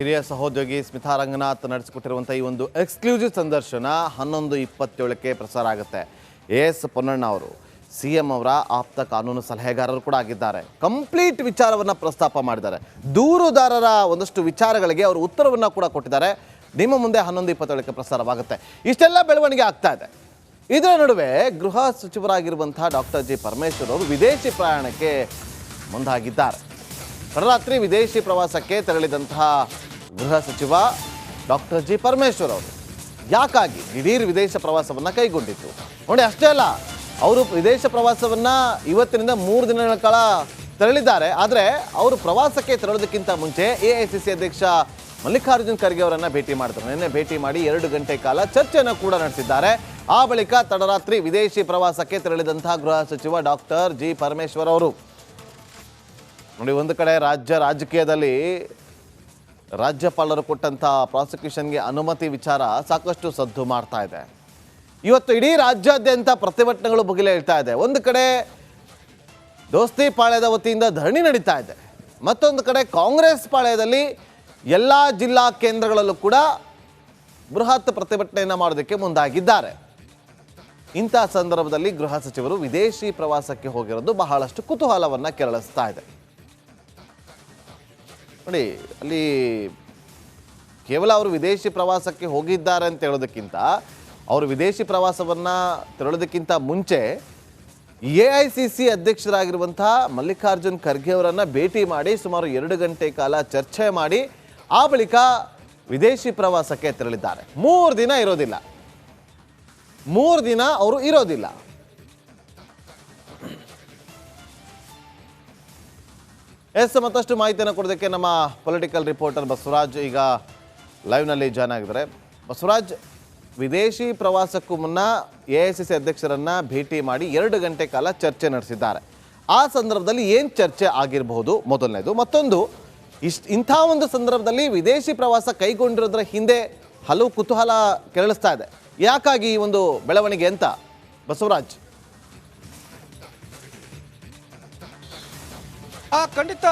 ಹಿರಿಯ ಸಹೋದ್ಯೋಗಿ ಸ್ಮಿತಾ ರಂಗನಾಥ್ ನಡೆಸಿಕೊಟ್ಟಿರುವಂಥ ಈ ಒಂದು ಎಕ್ಸ್ಕ್ಲೂಸಿವ್ ಸಂದರ್ಶನ 11:27ಕ್ಕೆ ಪ್ರಸಾರ ಆಗುತ್ತೆ. ಎಸ್ ಪೊನ್ನಣ್ಣ ಅವರು ಸಿಎಂ ಅವರ ಆಪ್ತ ಕಾನೂನು ಸಲಹೆಗಾರರು ಕೂಡ ಆಗಿದ್ದಾರೆ. ಕಂಪ್ಲೀಟ್ ವಿಚಾರವನ್ನು ಪ್ರಸ್ತಾಪ ಮಾಡಿದ್ದಾರೆ. ದೂರುದಾರರ ಒಂದಷ್ಟು ವಿಚಾರಗಳಿಗೆ ಅವರು ಉತ್ತರವನ್ನು ಕೂಡ ಕೊಟ್ಟಿದ್ದಾರೆ. ನಿಮ್ಮ ಮುಂದೆ 11:27ಕ್ಕೆ ಪ್ರಸಾರವಾಗುತ್ತೆ. ಇಷ್ಟೆಲ್ಲ ಬೆಳವಣಿಗೆ ಆಗ್ತಾ ಇದೆ. ಇದರ ನಡುವೆ ಗೃಹ ಸಚಿವರಾಗಿರುವಂಥ ಡಾಕ್ಟರ್ ಜಿ ಪರಮೇಶ್ವರ್ ಅವರು ವಿದೇಶಿ ಪ್ರಯಾಣಕ್ಕೆ ಮುಂದಾಗಿದ್ದಾರೆ. ತಡರಾತ್ರಿ ವಿದೇಶಿ ಪ್ರವಾಸಕ್ಕೆ ತೆರಳಿದಂತಹ ಗೃಹ ಸಚಿವ ಡಾಕ್ಟರ್ ಜಿ ಪರಮೇಶ್ವರ್ ಅವರು ಯಾಕಾಗಿ ದಿಢೀರ್ ವಿದೇಶ ಪ್ರವಾಸವನ್ನು ಕೈಗೊಂಡಿತ್ತು ನೋಡಿ. ಅಷ್ಟೇ ಅಲ್ಲ, ಅವರು ವಿದೇಶ ಪ್ರವಾಸವನ್ನು ಇವತ್ತಿನಿಂದ 3 ದಿನಗಳ ಕಾಲ ತೆರಳಿದ್ದಾರೆ. ಆದರೆ ಅವರು ಪ್ರವಾಸಕ್ಕೆ ತೆರಳೋದಕ್ಕಿಂತ ಮುಂಚೆ ಎಐಸಿಸಿ ಅಧ್ಯಕ್ಷ ಮಲ್ಲಿಕಾರ್ಜುನ್ ಖರ್ಗೆ ಅವರನ್ನು ಭೇಟಿ ಮಾಡ್ತಾರೆ. ನಿನ್ನೆ ಭೇಟಿ ಮಾಡಿ 2 ಗಂಟೆ ಕಾಲ ಚರ್ಚೆಯನ್ನು ಕೂಡ ನಡೆಸಿದ್ದಾರೆ. ಆ ಬಳಿಕ ತಡರಾತ್ರಿ ವಿದೇಶಿ ಪ್ರವಾಸಕ್ಕೆ ತೆರಳಿದಂತಹ ಗೃಹ ಸಚಿವ ಡಾಕ್ಟರ್ ಜಿ ಪರಮೇಶ್ವರ್ ಅವರು ನೋಡಿ, ಒಂದು ಕಡೆ ರಾಜಕೀಯದಲ್ಲಿ ರಾಜ್ಯಪಾಲರು ಕೊಟ್ಟಂಥ ಪ್ರಾಸಿಕ್ಯೂಷನ್ಗೆ ಅನುಮತಿ ವಿಚಾರ ಸಾಕಷ್ಟು ಸದ್ದು ಮಾಡ್ತಾ ಇದೆ. ಇವತ್ತು ಇಡೀ ರಾಜ್ಯಾದ್ಯಂತ ಪ್ರತಿಭಟನೆಗಳು ಭುಗಿಲೇಳ್ತಾ ಇದೆ. ಒಂದು ಕಡೆ ದೋಸ್ತಿ ಪಾಳ್ಯದ ವತಿಯಿಂದ ಧರಣಿ ನಡೀತಾ ಇದೆ. ಮತ್ತೊಂದು ಕಡೆ ಕಾಂಗ್ರೆಸ್ ಪಾಳ್ಯದಲ್ಲಿ ಎಲ್ಲ ಜಿಲ್ಲಾ ಕೇಂದ್ರಗಳಲ್ಲೂ ಕೂಡ ಬೃಹತ್ ಪ್ರತಿಭಟನೆಯನ್ನು ಮಾಡೋದಕ್ಕೆ ಮುಂದಾಗಿದ್ದಾರೆ. ಇಂಥ ಸಂದರ್ಭದಲ್ಲಿ ಗೃಹ ಸಚಿವರು ವಿದೇಶಿ ಪ್ರವಾಸಕ್ಕೆ ಹೋಗಿರೋದು ಬಹಳಷ್ಟು ಕುತೂಹಲವನ್ನು ಕೆರಳಿಸ್ತಾ ಇದೆ. ನೋಡಿ, ಅಲ್ಲಿ ಕೇವಲ ಅವರು ವಿದೇಶಿ ಪ್ರವಾಸಕ್ಕೆ ಹೋಗಿದ್ದಾರೆ ಅಂತ ಹೇಳೋದಕ್ಕಿಂತ ಅವರು ವಿದೇಶಿ ಪ್ರವಾಸವನ್ನು ತೆರಳೋದಕ್ಕಿಂತ ಮುಂಚೆ ಎಐಸಿಸಿ ಅಧ್ಯಕ್ಷರಾಗಿರುವಂಥ ಮಲ್ಲಿಕಾರ್ಜುನ್ ಖರ್ಗೆ ಅವರನ್ನು ಭೇಟಿ ಮಾಡಿ ಸುಮಾರು 2 ಗಂಟೆ ಕಾಲ ಚರ್ಚೆ ಮಾಡಿ ಆ ಬಳಿಕ ವಿದೇಶಿ ಪ್ರವಾಸಕ್ಕೆ ತೆರಳಿದ್ದಾರೆ. 3 ದಿನ ಇರೋದಿಲ್ಲ, 3 ದಿನ ಅವರು ಇರೋದಿಲ್ಲ. ಮತ್ತಷ್ಟು ಮಾಹಿತಿಯನ್ನು ಕೊಡೋದಕ್ಕೆ ನಮ್ಮ ಪೊಲಿಟಿಕಲ್ ರಿಪೋರ್ಟರ್ ಬಸವರಾಜ್ ಈಗ ಲೈವ್ನಲ್ಲಿ ಜಾಯ್ನ್ ಆಗಿದ್ದಾರೆ. ಬಸವರಾಜ್, ವಿದೇಶಿ ಪ್ರವಾಸಕ್ಕೂ ಮುನ್ನ ಎಐಸಿಸಿ ಅಧ್ಯಕ್ಷರನ್ನು ಭೇಟಿ ಮಾಡಿ 2 ಗಂಟೆ ಕಾಲ ಚರ್ಚೆ ನಡೆಸಿದ್ದಾರೆ. ಆ ಸಂದರ್ಭದಲ್ಲಿ ಏನು ಚರ್ಚೆ ಆಗಿರಬಹುದು ಮೊದಲನೇದು, ಮತ್ತೊಂದು ಇಂಥ ಒಂದು ಸಂದರ್ಭದಲ್ಲಿ ವಿದೇಶಿ ಪ್ರವಾಸ ಕೈಗೊಂಡಿರೋದ್ರ ಹಿಂದೆ ಹಲವು ಕುತೂಹಲ ಕೆರಳಿಸ್ತಾ ಇದೆ. ಯಾಕಾಗಿ ಈ ಒಂದು ಬೆಳವಣಿಗೆ ಅಂತ ಬಸವರಾಜ್? ಖಂಡಿತ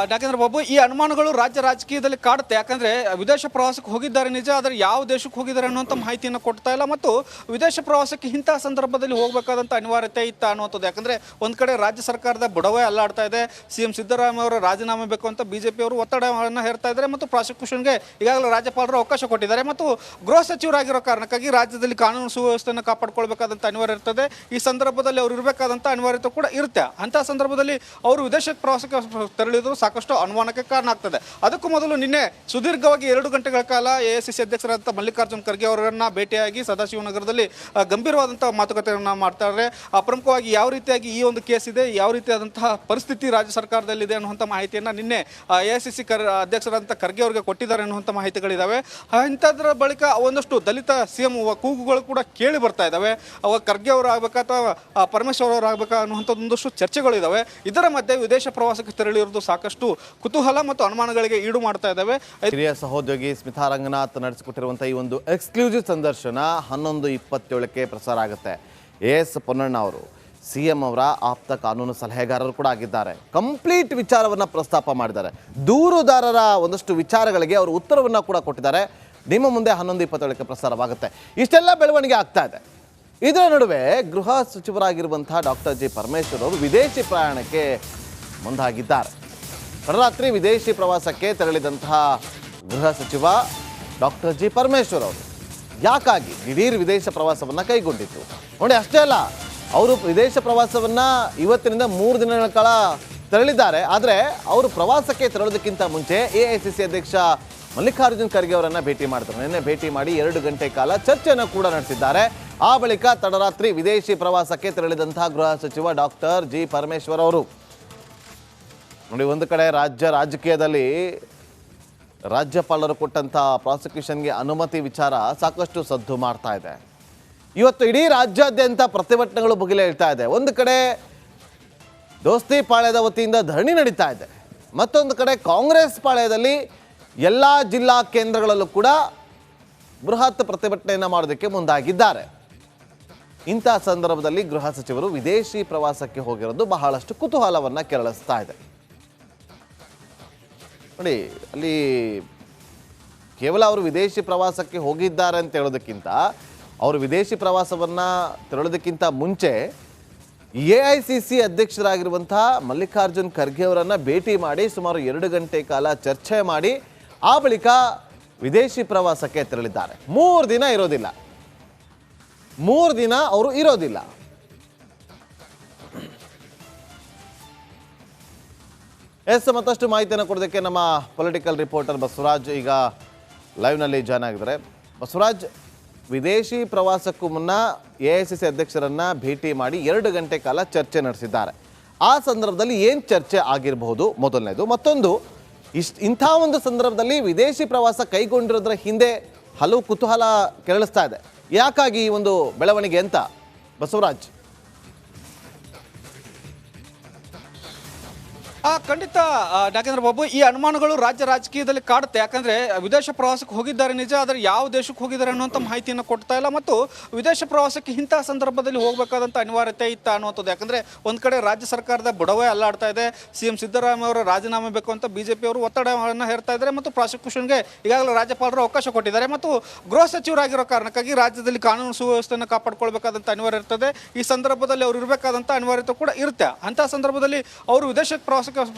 ನಾಗೇಂದ್ರ ಬಾಬು, ಈ ಅನುಮಾನಗಳು ರಾಜ್ಯ ರಾಜಕೀಯದಲ್ಲಿ ಕಾಡುತ್ತೆ. ಯಾಕಂದ್ರೆ ವಿದೇಶ ಪ್ರವಾಸಕ್ಕೆ ಹೋಗಿದ್ದಾರೆ ನಿಜ, ಆದರೆ ಯಾವ ದೇಶಕ್ಕೆ ಹೋಗಿದ್ದಾರೆ ಅನ್ನುವಂಥ ಮಾಹಿತಿಯನ್ನು ಕೊಡ್ತಾ ಇಲ್ಲ. ಮತ್ತು ವಿದೇಶ ಪ್ರವಾಸಕ್ಕೆ ಇಂತಹ ಸಂದರ್ಭದಲ್ಲಿ ಹೋಗಬೇಕಾದಂಥ ಅನಿವಾರ್ಯತೆ ಇತ್ತ ಅನ್ನುವಂಥದ್ದು. ಯಾಕಂದ್ರೆ ಒಂದು ಕಡೆ ರಾಜ್ಯ ಸರ್ಕಾರದ ಬುಡವೇ ಅಲ್ಲಾಡ್ತಾ ಇದೆ. ಸಿಎಂ ಸಿದ್ದರಾಮಯ್ಯ ಅವರ ರಾಜೀನಾಮೆ ಬೇಕು ಅಂತ ಬಿಜೆಪಿ ಅವರು ಒತ್ತಡವನ್ನು ಹೇರ್ತಾ ಇದ್ದಾರೆ. ಮತ್ತು ಪ್ರಾಸಿಕ್ಯೂಷನ್ಗೆ ಈಗಾಗಲೇ ರಾಜ್ಯಪಾಲರು ಅವಕಾಶ ಕೊಟ್ಟಿದ್ದಾರೆ. ಮತ್ತು ಗೃಹ ಸಚಿವರಾಗಿರೋ ಕಾರಣಕ್ಕಾಗಿ ರಾಜ್ಯದಲ್ಲಿ ಕಾನೂನು ಸುವ್ಯವಸ್ಥೆಯನ್ನು ಕಾಪಾಡಿಕೊಳ್ಬೇಕಾದಂಥ ಅನಿವಾರ್ಯ ಇರ್ತದೆ. ಈ ಸಂದರ್ಭದಲ್ಲಿ ಅವರು ಇರಬೇಕಾದಂಥ ಅನಿವಾರ್ಯತೆ ಕೂಡ ಇರುತ್ತೆ. ಅಂತಹ ಸಂದರ್ಭದಲ್ಲಿ ಅವರು ವಿದೇಶ ಪ್ರವಾಸ ತೆರಳಿದ್ರು ಸಾಕಷ್ಟು ಅನುಮಾನಕ್ಕೆ ಕಾರಣ ಆಗ್ತದೆ. ಅದಕ್ಕೂ ಮೊದಲು ನಿನ್ನೆ ಸುದೀರ್ಘವಾಗಿ 2 ಗಂಟೆಗಳ ಕಾಲ ಎಐಸಿಸಿ ಅಧ್ಯಕ್ಷರಾದಂಥ ಮಲ್ಲಿಕಾರ್ಜುನ್ ಖರ್ಗೆ ಅವರನ್ನ ಭೇಟಿಯಾಗಿ ಸದಾಶಿವನಗರದಲ್ಲಿ ಗಂಭೀರವಾದಂತಹ ಮಾತುಕತೆಯನ್ನು ಮಾಡ್ತಾರೆ. ಪ್ರಮುಖವಾಗಿ ಯಾವ ರೀತಿಯಾಗಿ ಈ ಒಂದು ಕೇಸ್ ಇದೆ, ಯಾವ ರೀತಿಯಾದಂತಹ ಪರಿಸ್ಥಿತಿ ರಾಜ್ಯ ಸರ್ಕಾರದಲ್ಲಿದೆ ಅನ್ನುವಂಥ ಮಾಹಿತಿಯನ್ನು ನಿನ್ನೆ ಎಐಸಿಸಿ ಅಧ್ಯಕ್ಷರಾದಂಥ ಖರ್ಗೆ ಅವರಿಗೆ ಕೊಟ್ಟಿದ್ದಾರೆ ಅನ್ನುವಂಥ ಮಾಹಿತಿಗಳಿದ್ದಾವೆ. ಇಂಥದ್ರ ಬಳಿಕ ಒಂದಷ್ಟು ದಲಿತ ಸಿಎಂ ಕೂಗುಗಳು ಕೂಡ ಕೇಳಿ ಬರ್ತಾ ಇದ್ದಾವೆ. ಅವಾಗ ಖರ್ಗೆ ಅವರು ಆಗ್ಬೇಕಾ ಅಥವಾ ಪರಮೇಶ್ವರ್ ಅವರು ಆಗ್ಬೇಕಾ ಅನ್ನುವಂಥದ್ದು ಒಂದಷ್ಟು ಚರ್ಚೆಗಳಿದ್ದಾವೆ. ಇದರ ಮಧ್ಯೆ ವಿದೇಶ ಪ್ರವಾಸಕ್ಕೆ ತೆರಳಿರುವುದು ಸಾಕಷ್ಟು ಕುತೂಹಲ ಮತ್ತು ಅನುಮಾನಗಳಿಗೆ ಈಡು ಮಾಡ್ತಾ ಇದ್ದಾವೆ. ಹಿರಿಯ ಸಹೋದ್ಯೋಗಿ ಸ್ಮಿತಾ ರಂಗನಾಥ್ ನಡೆಸಿಕೊಟ್ಟಿರುವಂಥ ಈ ಒಂದು ಎಕ್ಸ್ಕ್ಲೂಸಿವ್ ಸಂದರ್ಶನ 11:27ಕ್ಕೆ ಪ್ರಸಾರ ಆಗುತ್ತೆ. ಎಸ್ ಪೊನ್ನಣ್ಣ ಅವರು ಸಿಎಂ ಅವರ ಆಪ್ತ ಕಾನೂನು ಸಲಹೆಗಾರರು ಕೂಡ ಆಗಿದ್ದಾರೆ. ಕಂಪ್ಲೀಟ್ ವಿಚಾರವನ್ನು ಪ್ರಸ್ತಾಪ ಮಾಡಿದ್ದಾರೆ. ದೂರುದಾರರ ಒಂದಷ್ಟು ವಿಚಾರಗಳಿಗೆ ಅವರು ಉತ್ತರವನ್ನು ಕೂಡ ಕೊಟ್ಟಿದ್ದಾರೆ. ನಿಮ್ಮ ಮುಂದೆ 11:27ಕ್ಕೆ ಪ್ರಸಾರವಾಗುತ್ತೆ. ಇಷ್ಟೆಲ್ಲ ಬೆಳವಣಿಗೆ ಆಗ್ತಾ ಇದೆ. ಇದರ ನಡುವೆ ಗೃಹ ಸಚಿವರಾಗಿರುವಂಥ ಡಾಕ್ಟರ್ ಜಿ ಪರಮೇಶ್ವರ್ ಅವರು ವಿದೇಶಿ ಪ್ರಯಾಣಕ್ಕೆ ಮುಂದಾಗಿದ್ದಾರೆ. ತಡರಾತ್ರಿ ವಿದೇಶಿ ಪ್ರವಾಸಕ್ಕೆ ತೆರಳಿದಂತಹ ಗೃಹ ಸಚಿವ ಡಾಕ್ಟರ್ ಜಿ ಪರಮೇಶ್ವರ್ ಅವರು ಯಾಕಾಗಿ ದಿಢೀರ್ ವಿದೇಶ ಪ್ರವಾಸವನ್ನು ಕೈಗೊಂಡಿತ್ತು ನೋಡಿ. ಅಷ್ಟೇ ಅಲ್ಲ, ಅವರು ವಿದೇಶ ಪ್ರವಾಸವನ್ನು ಇವತ್ತಿನಿಂದ 3 ದಿನಗಳ ಕಾಲ ತೆರಳಿದ್ದಾರೆ. ಆದರೆ ಅವರು ಪ್ರವಾಸಕ್ಕೆ ತೆರಳೋದಕ್ಕಿಂತ ಮುಂಚೆ ಎಐಸಿಸಿ ಅಧ್ಯಕ್ಷ ಮಲ್ಲಿಕಾರ್ಜುನ್ ಖರ್ಗೆ ಅವರನ್ನು ಭೇಟಿ ಮಾಡ್ತಾರೆ. ನಿನ್ನೆ ಭೇಟಿ ಮಾಡಿ 2 ಗಂಟೆ ಕಾಲ ಚರ್ಚೆಯನ್ನು ಕೂಡ ನಡೆಸಿದ್ದಾರೆ. ಆ ಬಳಿಕ ತಡರಾತ್ರಿ ವಿದೇಶಿ ಪ್ರವಾಸಕ್ಕೆ ತೆರಳಿದಂತಹ ಗೃಹ ಸಚಿವ ಡಾಕ್ಟರ್ ಜಿ ಪರಮೇಶ್ವರ್ ಅವರು ನೋಡಿ, ಒಂದು ಕಡೆ ರಾಜಕೀಯದಲ್ಲಿ ರಾಜ್ಯಪಾಲರು ಕೊಟ್ಟಂಥ ಪ್ರಾಸಿಕ್ಯೂಷನ್ಗೆ ಅನುಮತಿ ವಿಚಾರ ಸಾಕಷ್ಟು ಸದ್ದು ಮಾಡ್ತಾ ಇದೆ. ಇವತ್ತು ಇಡೀ ರಾಜ್ಯಾದ್ಯಂತ ಪ್ರತಿಭಟನೆಗಳು ಭುಗಿಲೇಳ್ತಾ ಇದೆ. ಒಂದು ಕಡೆ ದೋಸ್ತಿ ಪಾಳ್ಯದ ವತಿಯಿಂದ ಧರಣಿ ನಡೀತಾ ಇದೆ. ಮತ್ತೊಂದು ಕಡೆ ಕಾಂಗ್ರೆಸ್ ಪಾಳ್ಯದಲ್ಲಿ ಎಲ್ಲ ಜಿಲ್ಲಾ ಕೇಂದ್ರಗಳಲ್ಲೂ ಕೂಡ ಬೃಹತ್ ಪ್ರತಿಭಟನೆಯನ್ನು ಮಾಡೋದಕ್ಕೆ ಮುಂದಾಗಿದ್ದಾರೆ. ಇಂಥ ಸಂದರ್ಭದಲ್ಲಿ ಗೃಹ ಸಚಿವರು ವಿದೇಶಿ ಪ್ರವಾಸಕ್ಕೆ ಹೋಗಿರೋದು ಬಹಳಷ್ಟು ಕುತೂಹಲವನ್ನು ಕೆರಳಿಸ್ತಾ ಇದೆ. ನೋಡಿ, ಅಲ್ಲಿ ಕೇವಲ ಅವರು ವಿದೇಶಿ ಪ್ರವಾಸಕ್ಕೆ ಹೋಗಿದ್ದಾರೆ ಅಂತ ಹೇಳೋದಕ್ಕಿಂತ ಅವರು ವಿದೇಶಿ ಪ್ರವಾಸವನ್ನು ತೆರಳೋದಕ್ಕಿಂತ ಮುಂಚೆ AICC ಅಧ್ಯಕ್ಷರಾಗಿರುವಂತಹ ಮಲ್ಲಿಕಾರ್ಜುನ್ ಖರ್ಗೆ ಅವರನ್ನು ಭೇಟಿ ಮಾಡಿ ಸುಮಾರು 2 ಗಂಟೆ ಕಾಲ ಚರ್ಚೆ ಮಾಡಿ ಆ ಬಳಿಕ ವಿದೇಶಿ ಪ್ರವಾಸಕ್ಕೆ ತೆರಳಿದ್ದಾರೆ. 3 ದಿನ ಇರೋದಿಲ್ಲ, 3 ದಿನ ಅವರು ಇರೋದಿಲ್ಲ. ಮತ್ತಷ್ಟು ಮಾಹಿತಿಯನ್ನು ಕೊಡೋದಕ್ಕೆ ನಮ್ಮ ಪೊಲಿಟಿಕಲ್ ರಿಪೋರ್ಟರ್ ಬಸವರಾಜ್ ಈಗ ಲೈವ್ನಲ್ಲಿ ಜಾಯ್ನ್ ಆಗಿದ್ದಾರೆ. ಬಸವರಾಜ್, ವಿದೇಶಿ ಪ್ರವಾಸಕ್ಕೂ ಮುನ್ನ AICC ಅಧ್ಯಕ್ಷರನ್ನು ಭೇಟಿ ಮಾಡಿ 2 ಗಂಟೆ ಕಾಲ ಚರ್ಚೆ ನಡೆಸಿದ್ದಾರೆ. ಆ ಸಂದರ್ಭದಲ್ಲಿ ಏನು ಚರ್ಚೆ ಆಗಿರಬಹುದು ಮೊದಲನೇದು, ಮತ್ತೊಂದು ಇಂಥ ಒಂದು ಸಂದರ್ಭದಲ್ಲಿ ವಿದೇಶಿ ಪ್ರವಾಸ ಕೈಗೊಂಡಿರೋದ್ರ ಹಿಂದೆ ಹಲವು ಕುತೂಹಲ ಕೆರಳಿಸ್ತಾ ಇದೆ. ಯಾಕಾಗಿ ಈ ಒಂದು ಬೆಳವಣಿಗೆ ಅಂತ ಬಸವರಾಜ್? ಖಂಡಿತ ನಾಗೇಂದ್ರ ಬಾಬು, ಈ ಅನುಮಾನಗಳು ರಾಜ್ಯ ರಾಜಕೀಯದಲ್ಲಿ ಕಾಡುತ್ತೆ. ಯಾಕಂದ್ರೆ ವಿದೇಶ ಪ್ರವಾಸಕ್ಕೆ ಹೋಗಿದ್ದಾರೆ ನಿಜ, ಆದರೆ ಯಾವ ದೇಶಕ್ಕೆ ಹೋಗಿದ್ದಾರೆ ಅನ್ನುವಂಥ ಮಾಹಿತಿಯನ್ನು ಕೊಡ್ತಾ ಇಲ್ಲ. ಮತ್ತು ವಿದೇಶ ಪ್ರವಾಸಕ್ಕೆ ಇಂತಹ ಸಂದರ್ಭದಲ್ಲಿ ಹೋಗಬೇಕಾದಂಥ ಅನಿವಾರ್ಯತೆ ಇತ್ತ ಅನ್ನುವಂಥದ್ದು. ಯಾಕಂದ್ರೆ ಒಂದ್ ಕಡೆ ರಾಜ್ಯ ಸರ್ಕಾರದ ಬುಡವೇ ಅಲ್ಲಾಡ್ತಾ ಇದೆ. CM ಸಿದ್ದರಾಮಯ್ಯ ಅವರ ರಾಜೀನಾಮೆ ಬೇಕು ಅಂತ BJP ಅವರು ಒತ್ತಡವನ್ನು ಹೇರ್ತಾ ಇದ್ದಾರೆ. ಮತ್ತು ಪ್ರಾಸಿಕ್ಯೂಷನ್ಗೆ ಈಗಾಗಲೇ ರಾಜ್ಯಪಾಲರು ಅವಕಾಶ ಕೊಟ್ಟಿದ್ದಾರೆ. ಮತ್ತು ಗೃಹ ಸಚಿವರಾಗಿರೋ ಕಾರಣಕ್ಕಾಗಿ ರಾಜ್ಯದಲ್ಲಿ ಕಾನೂನು ಸುವ್ಯವಸ್ಥೆಯನ್ನು ಕಾಪಾಡಿಕೊಳ್ಬೇಕಾದಂಥ ಅನಿವಾರ್ಯ ಇರ್ತದೆ. ಈ ಸಂದರ್ಭದಲ್ಲಿ ಅವರು ಇರಬೇಕಾದಂಥ ಅನಿವಾರ್ಯತೆ ಕೂಡ ಇರುತ್ತೆ. ಅಂತಹ ಸಂದರ್ಭದಲ್ಲಿ ಅವರು ವಿದೇಶಕ್ಕೆ ಪ್ರವಾಸಕ್ಕೆ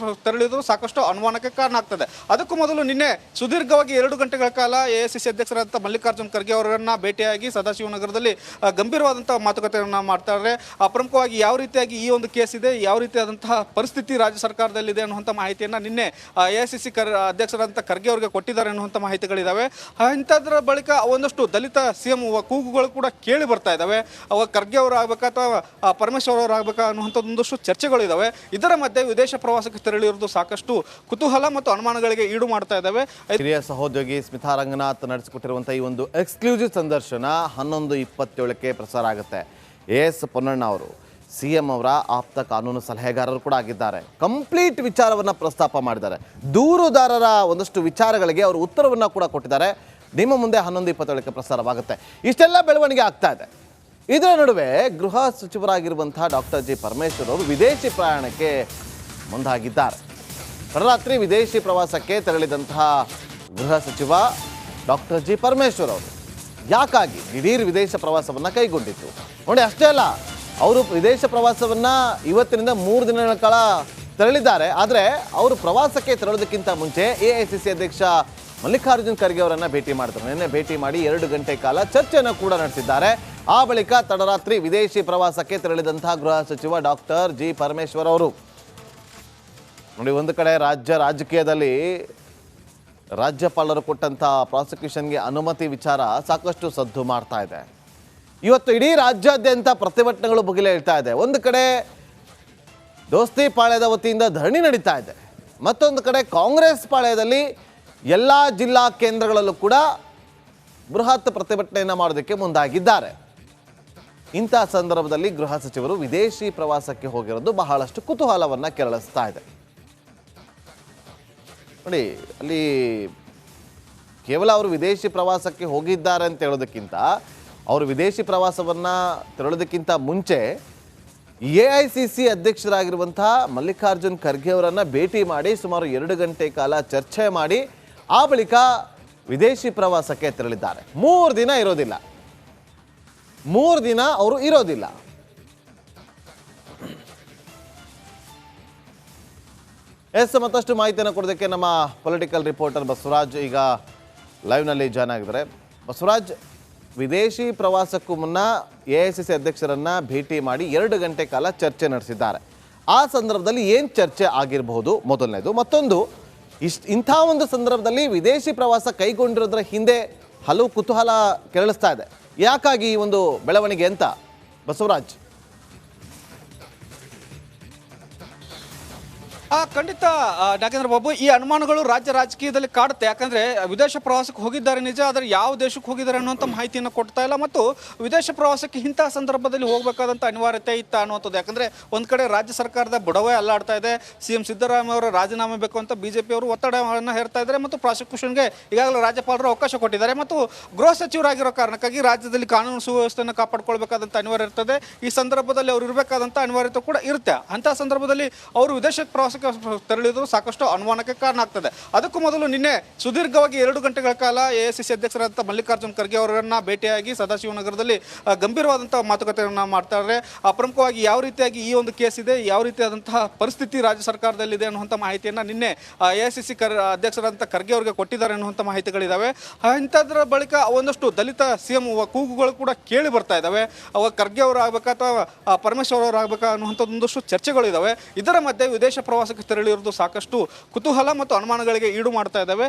ತೆರಳಿದ್ರು ಸಾಕಷ್ಟು ಅನುಮಾನಕ್ಕೆ ಕಾರಣ ಆಗ್ತದೆ. ಅದಕ್ಕೂ ಮೊದಲು ನಿನ್ನೆ ಸುದೀರ್ಘವಾಗಿ 2 ಗಂಟೆಗಳ ಕಾಲ AICC ಅಧ್ಯಕ್ಷರಾದಂಥ ಮಲ್ಲಿಕಾರ್ಜುನ್ ಖರ್ಗೆ ಅವರನ್ನ ಭೇಟಿಯಾಗಿ ಸದಾಶಿವನಗರದಲ್ಲಿ ಗಂಭೀರವಾದಂತಹ ಮಾತುಕತೆಯನ್ನು ಮಾಡ್ತಾರೆ. ಪ್ರಮುಖವಾಗಿ ಯಾವ ರೀತಿಯಾಗಿ ಈ ಒಂದು ಕೇಸ್ ಇದೆ, ಯಾವ ರೀತಿಯಾದಂತಹ ಪರಿಸ್ಥಿತಿ ರಾಜ್ಯ ಸರ್ಕಾರದಲ್ಲಿದೆ ಅನ್ನುವಂಥ ಮಾಹಿತಿಯನ್ನು ನಿನ್ನೆ AICC ಅಧ್ಯಕ್ಷರಾದಂಥ ಖರ್ಗೆ ಅವರಿಗೆ ಕೊಟ್ಟಿದ್ದಾರೆ ಅನ್ನುವಂಥ ಮಾಹಿತಿಗಳಿದ್ದಾವೆ. ಇಂಥದ್ರ ಬಳಿಕ ಒಂದಷ್ಟು ದಲಿತ CM ಕೂಗುಗಳು ಕೂಡ ಕೇಳಿ ಬರ್ತಾ ಇದ್ದಾವೆ. ಖರ್ಗೆ ಅವರು ಆಗ್ಬೇಕಾ ಅಥವಾ ಪರಮೇಶ್ವರ್ ಅವರು ಆಗ್ಬೇಕಾ ಅನ್ನುವಂಥದ್ದೊಂದಷ್ಟು ಚರ್ಚೆಗಳಿದ್ದಾವೆ. ಇದರ ಮಧ್ಯೆ ವಿದೇಶ ಪ್ರವಾಸಕ್ಕೆ ತೆರಳಿರುವುದು ಸಾಕಷ್ಟು ಕುತೂಹಲ ಮತ್ತು ಅನುಮಾನಗಳಿಗೆ ಈಡು ಮಾಡ್ತಾ ಇದ್ದಾವೆ. ಹಿರಿಯ ಸಹೋದ್ಯೋಗಿ ಸ್ಮಿತಾ ರಂಗನಾಥ್ ನಡೆಸಿಕೊಟ್ಟಿರುವಂತಹ ಈ ಒಂದು ಎಕ್ಸ್ಕ್ಲೂಸಿವ್ ಸಂದರ್ಶನ 11:27ಕ್ಕೆ ಪ್ರಸಾರ ಆಗುತ್ತೆ. AS ಪೊನ್ನಣ್ಣ ಅವರು CM ಅವರ ಆಪ್ತ ಕಾನೂನು ಸಲಹೆಗಾರರು ಕೂಡ ಆಗಿದ್ದಾರೆ. ಕಂಪ್ಲೀಟ್ ವಿಚಾರವನ್ನು ಪ್ರಸ್ತಾಪ ಮಾಡಿದ್ದಾರೆ. ದೂರುದಾರರ ಒಂದಷ್ಟು ವಿಚಾರಗಳಿಗೆ ಅವರು ಉತ್ತರವನ್ನು ಕೂಡ ಕೊಟ್ಟಿದ್ದಾರೆ. ನಿಮ್ಮ ಮುಂದೆ 11:27ಕ್ಕೆ ಪ್ರಸಾರವಾಗುತ್ತೆ. ಇಷ್ಟೆಲ್ಲ ಬೆಳವಣಿಗೆ ಆಗ್ತಾ ಇದೆ. ಇದರ ನಡುವೆ ಗೃಹ ಸಚಿವರಾಗಿರುವಂತಹ ಡಾಕ್ಟರ್ G ಪರಮೇಶ್ವರ್ ಅವರು ವಿದೇಶಿ ಪ್ರಯಾಣಕ್ಕೆ ಮುಂದಾಗಿದ್ದಾರೆ. ತಡರಾತ್ರಿ ವಿದೇಶಿ ಪ್ರವಾಸಕ್ಕೆ ತೆರಳಿದಂತಹ ಗೃಹ ಸಚಿವ ಡಾಕ್ಟರ್ G ಪರಮೇಶ್ವರ್ ಅವರು ಯಾಕಾಗಿ ದಿಢೀರ್ ವಿದೇಶ ಪ್ರವಾಸವನ್ನು ಕೈಗೊಂಡಿತ್ತು ನೋಡಿ. ಅಷ್ಟೇ ಅಲ್ಲ, ಅವರು ವಿದೇಶ ಪ್ರವಾಸವನ್ನು ಇವತ್ತಿನಿಂದ 3 ದಿನಗಳ ಕಾಲ ತೆರಳಿದ್ದಾರೆ. ಆದರೆ ಅವರು ಪ್ರವಾಸಕ್ಕೆ ತೆರಳೋದಕ್ಕಿಂತ ಮುಂಚೆ AICC ಅಧ್ಯಕ್ಷ ಮಲ್ಲಿಕಾರ್ಜುನ್ ಖರ್ಗೆ ಅವರನ್ನು ಭೇಟಿ ಮಾಡ್ತಾರೆ. ನಿನ್ನೆ ಭೇಟಿ ಮಾಡಿ 2 ಗಂಟೆ ಕಾಲ ಚರ್ಚೆಯನ್ನು ಕೂಡ ನಡೆಸಿದ್ದಾರೆ. ಆ ಬಳಿಕ ತಡರಾತ್ರಿ ವಿದೇಶಿ ಪ್ರವಾಸಕ್ಕೆ ತೆರಳಿದಂತಹ ಗೃಹ ಸಚಿವ ಡಾಕ್ಟರ್ G ಪರಮೇಶ್ವರ್ ಅವರು ನೋಡಿ, ಒಂದು ಕಡೆ ರಾಜಕೀಯದಲ್ಲಿ ರಾಜ್ಯಪಾಲರು ಕೊಟ್ಟಂಥ ಪ್ರಾಸಿಕ್ಯೂಷನ್ಗೆ ಅನುಮತಿ ವಿಚಾರ ಸಾಕಷ್ಟು ಸದ್ದು ಮಾಡ್ತಾ ಇದೆ. ಇವತ್ತು ಇಡೀ ರಾಜ್ಯಾದ್ಯಂತ ಪ್ರತಿಭಟನೆಗಳು ಭುಗಿಲೆ ಹೇಳ್ತಾ ಇದೆ. ಒಂದು ಕಡೆ ದೋಸ್ತಿ ಪಾಳ್ಯದ ವತಿಯಿಂದ ಧರಣಿ ನಡೀತಾ ಇದೆ, ಮತ್ತೊಂದು ಕಡೆ ಕಾಂಗ್ರೆಸ್ ಪಾಳ್ಯದಲ್ಲಿ ಎಲ್ಲ ಜಿಲ್ಲಾ ಕೇಂದ್ರಗಳಲ್ಲೂ ಕೂಡ ಬೃಹತ್ ಪ್ರತಿಭಟನೆಯನ್ನು ಮಾಡೋದಕ್ಕೆ ಮುಂದಾಗಿದ್ದಾರೆ. ಇಂಥ ಸಂದರ್ಭದಲ್ಲಿ ಗೃಹ ಸಚಿವರು ವಿದೇಶಿ ಪ್ರವಾಸಕ್ಕೆ ಹೋಗಿರೋದು ಬಹಳಷ್ಟು ಕುತೂಹಲವನ್ನು ಕೆರಳಿಸ್ತಾ ಇದೆ. ನೋಡಿ, ಅಲ್ಲಿ ಕೇವಲ ಅವರು ವಿದೇಶಿ ಪ್ರವಾಸಕ್ಕೆ ಹೋಗಿದ್ದಾರೆ ಅಂತ ಹೇಳೋದಕ್ಕಿಂತ ಅವರು ವಿದೇಶಿ ಪ್ರವಾಸವನ್ನು ತೆರಳೋದಕ್ಕಿಂತ ಮುಂಚೆ AICC ಅಧ್ಯಕ್ಷರಾಗಿರುವಂತಹ ಮಲ್ಲಿಕಾರ್ಜುನ್ ಖರ್ಗೆ ಅವರನ್ನು ಭೇಟಿ ಮಾಡಿ ಸುಮಾರು 2 ಗಂಟೆ ಕಾಲ ಚರ್ಚೆ ಮಾಡಿ ಆ ಬಳಿಕ ವಿದೇಶಿ ಪ್ರವಾಸಕ್ಕೆ ತೆರಳಿದ್ದಾರೆ. 3 ದಿನ ಇರೋದಿಲ್ಲ, 3 ದಿನ ಅವರು ಇರೋದಿಲ್ಲ. ಮತ್ತಷ್ಟು ಮಾಹಿತಿಯನ್ನು ಕೊಡೋದಕ್ಕೆ ನಮ್ಮ ಪೊಲಿಟಿಕಲ್ ರಿಪೋರ್ಟರ್ ಬಸವರಾಜ್ ಈಗ ಲೈವ್ನಲ್ಲಿ ಜಾಯ್ನ್ ಆಗಿದ್ದಾರೆ. ಬಸವರಾಜ್, ವಿದೇಶಿ ಪ್ರವಾಸಕ್ಕೂ ಮುನ್ನ AICC ಅಧ್ಯಕ್ಷರನ್ನು ಭೇಟಿ ಮಾಡಿ 2 ಗಂಟೆ ಕಾಲ ಚರ್ಚೆ ನಡೆಸಿದ್ದಾರೆ. ಆ ಸಂದರ್ಭದಲ್ಲಿ ಏನು ಚರ್ಚೆ ಆಗಿರಬಹುದು ಮೊದಲನೇದು, ಮತ್ತೊಂದು ಇಂಥ ಒಂದು ಸಂದರ್ಭದಲ್ಲಿ ವಿದೇಶಿ ಪ್ರವಾಸ ಕೈಗೊಂಡಿರೋದ್ರ ಹಿಂದೆ ಹಲವು ಕುತೂಹಲ ಕೆರಳಿಸ್ತಾ ಇದೆ. ಯಾಕಾಗಿ ಈ ಒಂದು ಬೆಳವಣಿಗೆ ಅಂತ ಬಸವರಾಜ್? ಖಂಡಿತ ನಾಗೇಂದ್ರ ಬಾಬು, ಈ ಅನುಮಾನಗಳು ರಾಜ್ಯ ರಾಜಕೀಯದಲ್ಲಿ ಕಾಡುತ್ತೆ. ಯಾಕಂದ್ರೆ ವಿದೇಶ ಪ್ರವಾಸಕ್ಕೆ ಹೋಗಿದ್ದಾರೆ ನಿಜ, ಆದರೆ ಯಾವ ದೇಶಕ್ಕೆ ಹೋಗಿದ್ದಾರೆ ಅನ್ನುವಂಥ ಮಾಹಿತಿಯನ್ನು ಕೊಡ್ತಾ ಇಲ್ಲ. ಮತ್ತು ವಿದೇಶ ಪ್ರವಾಸಕ್ಕೆ ಇಂತಹ ಸಂದರ್ಭದಲ್ಲಿ ಹೋಗಬೇಕಾದಂಥ ಅನಿವಾರ್ಯತೆ ಇತ್ತ ಅನ್ನುವಂಥದ್ದು. ಯಾಕಂದ್ರೆ ಒಂದ್ ಕಡೆ ರಾಜ್ಯ ಸರ್ಕಾರದ ಬುಡವೇ ಅಲ್ಲಾಡ್ತಾ ಇದೆ. CM ಸಿದ್ದರಾಮಯ್ಯ ಅವರ ರಾಜೀನಾಮೆ ಬೇಕು ಅಂತ BJP ಅವರು ಒತ್ತಡವನ್ನು ಹೇರ್ತಾ ಇದ್ದಾರೆ. ಮತ್ತು ಪ್ರಾಸಿಕ್ಯೂಷನ್ಗೆ ಈಗಾಗಲೇ ರಾಜ್ಯಪಾಲರು ಅವಕಾಶ ಕೊಟ್ಟಿದ್ದಾರೆ. ಮತ್ತು ಗೃಹ ಸಚಿವರಾಗಿರೋ ಕಾರಣಕ್ಕಾಗಿ ರಾಜ್ಯದಲ್ಲಿ ಕಾನೂನು ಸುವ್ಯವಸ್ಥೆಯನ್ನು ಕಾಪಾಡಿಕೊಳ್ಬೇಕಾದಂಥ ಅನಿವಾರ್ಯ ಇರ್ತದೆ. ಈ ಸಂದರ್ಭದಲ್ಲಿ ಅವರು ಇರಬೇಕಾದಂಥ ಅನಿವಾರ್ಯತೆ ಕೂಡ ಇರುತ್ತೆ. ಅಂತಹ ಸಂದರ್ಭದಲ್ಲಿ ಅವರು ವಿದೇಶಕ್ಕೆ ಪ್ರವಾಸ ಪ್ರವಾಸಕ್ಕೆ ತೆರಳಿದ್ರು ಸಾಕಷ್ಟು ಅನುಮಾನಕ್ಕೆ ಕಾರಣ ಆಗ್ತದೆ. ಅದಕ್ಕೂ ಮೊದಲು ನಿನ್ನೆ ಸುದೀರ್ಘವಾಗಿ 2 ಗಂಟೆಗಳ ಕಾಲ ಎಐಸಿಸಿ ಅಧ್ಯಕ್ಷರಾದಂಥ ಮಲ್ಲಿಕಾರ್ಜುನ್ ಖರ್ಗೆ ಅವರನ್ನ ಭೇಟಿಯಾಗಿ ಸದಾಶಿವನಗರದಲ್ಲಿ ಗಂಭೀರವಾದಂತಹ ಮಾತುಕತೆಯನ್ನು ಮಾಡ್ತಾರೆ. ಪ್ರಮುಖವಾಗಿ ಯಾವ ರೀತಿಯಾಗಿ ಈ ಒಂದು ಕೇಸ್ ಇದೆ, ಯಾವ ರೀತಿಯಾದಂತಹ ಪರಿಸ್ಥಿತಿ ರಾಜ್ಯ ಸರ್ಕಾರದಲ್ಲಿದೆ ಅನ್ನುವಂಥ ಮಾಹಿತಿಯನ್ನು ನಿನ್ನೆ ಎಐಸಿಸಿ ಅಧ್ಯಕ್ಷರಾದಂಥ ಖರ್ಗೆ ಅವರಿಗೆ ಕೊಟ್ಟಿದ್ದಾರೆ ಅನ್ನುವಂಥ ಮಾಹಿತಿಗಳಿದ್ದಾವೆ. ಇಂಥದ್ರ ಬಳಿಕ ಒಂದಷ್ಟು ದಲಿತ ಸಿಎಂ ಕೂಗುಗಳು ಕೂಡ ಕೇಳಿ ಬರ್ತಾ ಇದ್ದಾವೆ. ಅವಾಗ ಖರ್ಗೆ ಅವರು ಆಗ್ಬೇಕಾ ಅಥವಾ ಪರಮೇಶ್ವರ್ ಅವರು ಆಗ್ಬೇಕಾ ಅನ್ನುವಂಥದ್ದು ಒಂದಷ್ಟು ಚರ್ಚೆಗಳಿದ್ದಾವೆ. ಇದರ ಮಧ್ಯೆ ವಿದೇಶ ಪ್ರವಾಸಕ್ಕೆ ತೆರಳಿರೋದು ಸಾಕಷ್ಟು ಕುತೂಹಲ ಮತ್ತು ಅನುಮಾನಗಳಿಗೆ ಈಡು ಮಾಡ್ತಾ ಇದ್ದಾವೆ.